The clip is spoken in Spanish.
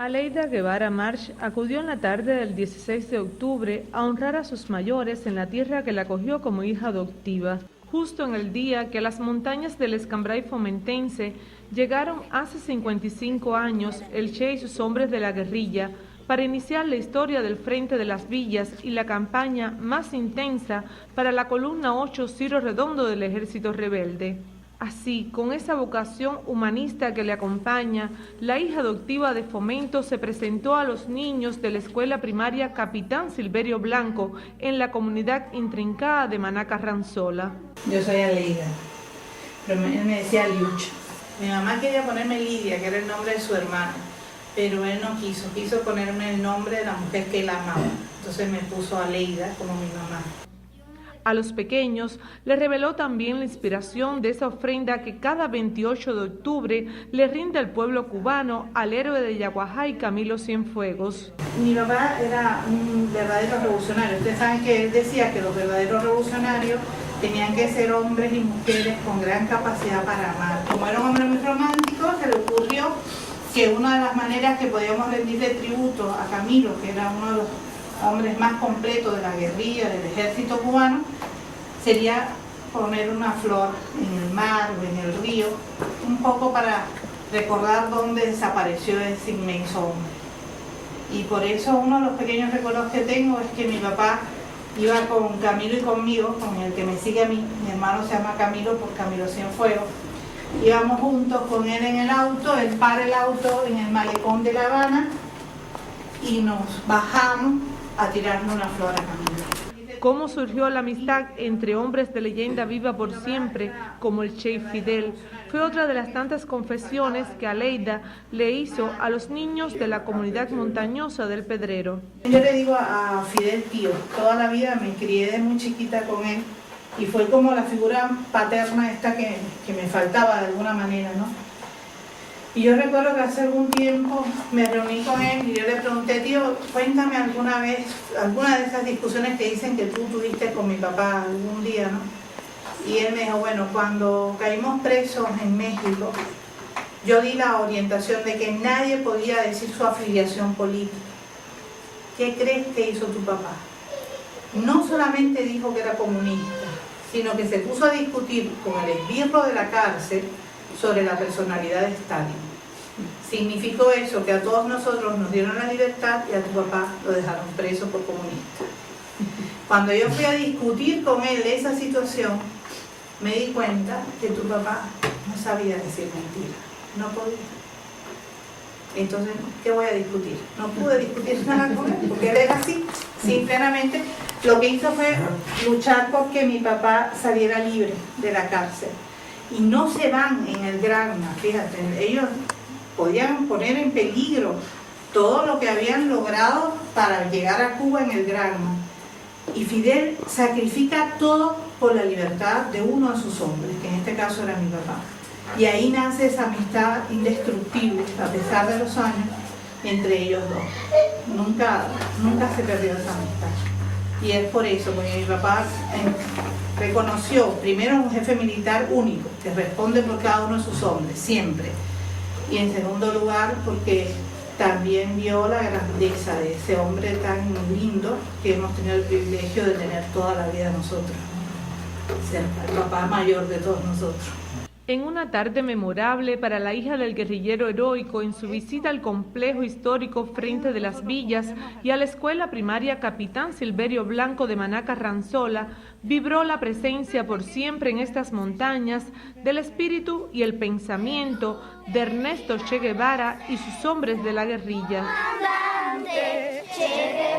Aleida Guevara March acudió en la tarde del 16 de octubre a honrar a sus mayores en la tierra que la acogió como hija adoptiva, justo en el día que a las montañas del Escambray fomentense llegaron hace 55 años el Che y sus hombres de la guerrilla para iniciar la historia del Frente de las Villas y la campaña más intensa para la columna 8 Ciro Redondo del Ejército Rebelde. Así, con esa vocación humanista que le acompaña, la hija adoptiva de Fomento se presentó a los niños de la escuela primaria Capitán Silverio Blanco en la comunidad intrincada de Manaca Ranzola. Yo soy Aleida, pero él me decía Liucha. Mi mamá quería ponerme Lidia, que era el nombre de su hermana, pero él no quiso ponerme el nombre de la mujer que él amaba. Entonces me puso Aleida como mi mamá. A los pequeños les reveló también la inspiración de esa ofrenda que cada 28 de octubre le rinde el pueblo cubano al héroe de Yaguajay, Camilo Cienfuegos. Mi papá era un verdadero revolucionario. Ustedes saben que él decía que los verdaderos revolucionarios tenían que ser hombres y mujeres con gran capacidad para amar. Como era un hombre muy romántico, se le ocurrió que una de las maneras que podíamos rendirle tributo a Camilo, que era uno de los hombres más completos de la guerrilla, del ejército cubano, sería poner una flor en el mar o en el río, un poco para recordar dónde desapareció ese inmenso hombre. Y por eso uno de los pequeños recuerdos que tengo es que mi papá iba con Camilo y conmigo, con el que me sigue a mí, mi hermano se llama Camilo por Camilo Cienfuegos, íbamos juntos con él en el auto, él para el auto en el malecón de La Habana y nos bajamos a tirarnos una flor a Camilo. ¿Cómo surgió la amistad entre hombres de leyenda viva por siempre, como el Che y Fidel? Fue otra de las tantas confesiones que Aleida le hizo a los niños de la comunidad montañosa del Pedrero. Yo le digo a Fidel tío, toda la vida me crié de muy chiquita con él y fue como la figura paterna esta que me faltaba de alguna manera, ¿no? Y yo recuerdo que hace algún tiempo me reuní con él y yo le pregunté, tío, cuéntame alguna vez, alguna de esas discusiones que dicen que tú tuviste con mi papá algún día, ¿no? Y él me dijo, bueno, cuando caímos presos en México, yo di la orientación de que nadie podía decir su afiliación política. ¿Qué crees que hizo tu papá? No solamente dijo que era comunista, sino que se puso a discutir con el esbirro de la cárcel sobre la personalidad de Stalin. Significó eso, que a todos nosotros nos dieron la libertad y a tu papá lo dejaron preso por comunista. Cuando yo fui a discutir con él esa situación, me di cuenta que tu papá no sabía decir mentira, no podía. Entonces, ¿qué voy a discutir? No pude discutir nada con él, porque él era así, simplemente. Lo que hizo fue luchar por que mi papá saliera libre de la cárcel. Y no se van en el Granma, fíjate, ellos podían poner en peligro todo lo que habían logrado para llegar a Cuba en el Granma. Y Fidel sacrifica todo por la libertad de uno de sus hombres, que en este caso era mi papá. Y ahí nace esa amistad indestructible, a pesar de los años, entre ellos dos. Nunca se perdió esa amistad. Y es por eso, porque mi papá reconoció, primero, un jefe militar único, que responde por cada uno de sus hombres, siempre. Y en segundo lugar, porque también vio la grandeza de ese hombre tan lindo que hemos tenido el privilegio de tener toda la vida nosotros, ¿no? Ser el papá mayor de todos nosotros. En una tarde memorable para la hija del guerrillero heroico en su visita al complejo histórico Frente de las Villas y a la escuela primaria Capitán Silverio Blanco de Manaca Ranzola, vibró la presencia por siempre en estas montañas del espíritu y el pensamiento de Ernesto Che Guevara y sus hombres de la guerrilla. Che Guevara.